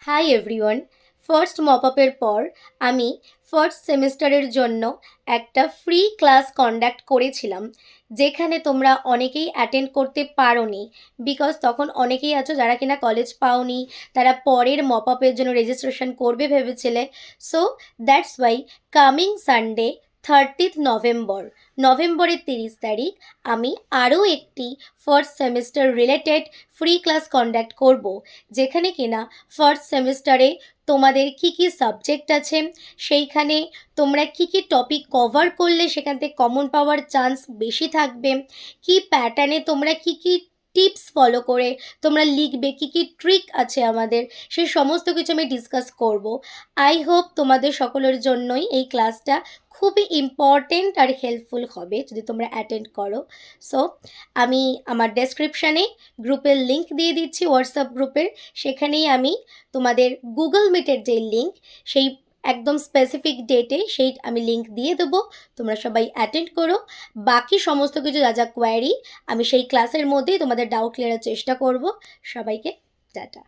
Hi everyone. First মপআপের পর আমি first সেমিস্টারের জন্য একটা ফ্রি ক্লাস কন্ডাক্ট করেছিলাম, যেখানে তোমরা অনেকেই অ্যাটেন্ড করতে পারোনি বিকজ তখন অনেকেই আছো যারা কিনা কলেজ পাওনি, তারা পরের মপআপের জন্য রেজিস্ট্রেশন করবে ভেবেছিলে। So that's why coming Sunday 30 নভেম্বরের 30 তারিখ আমি আরও একটি first semester related free class conduct করব, যেখানে কিনা ফার্স্ট সেমিস্টারে তোমাদের কি কি সাবজেক্ট আছে, সেইখানে তোমরা কি কি টপিক কভার করলে সেখান থেকে কমন পাওয়ার চান্স বেশি থাকবে, কি প্যাটার্নে তোমরা কি কি টিপস ফলো করে তোমরা লিখবে, কি কি ট্রিক আছে আমাদের, সেই সমস্ত কিছু আমি ডিসকাস করব। আই হোপ তোমাদের সকলের জন্যই এই ক্লাসটা খুবই ইম্পর্টেন্ট আর হেল্পফুল হবে যদি তোমরা অ্যাটেন্ড করো। সো আমি আমার ডেসক্রিপশানে গ্রুপের লিঙ্ক দিয়ে দিচ্ছি, হোয়াটসঅ্যাপ গ্রুপের। সেখানেই আমি তোমাদের গুগল মিটের যে লিঙ্ক, সেই একদম স্পেসিফিক ডেটে সেই আমি লিঙ্ক দিয়ে দেবো। তোমরা সবাই অ্যাটেন্ড করো। বাকি সমস্ত কিছু যা যা কোয়ারি আমি সেই ক্লাসের মধ্যেই তোমাদের ডাউট ক্লিয়ারের চেষ্টা করব। সবাইকে টাটা।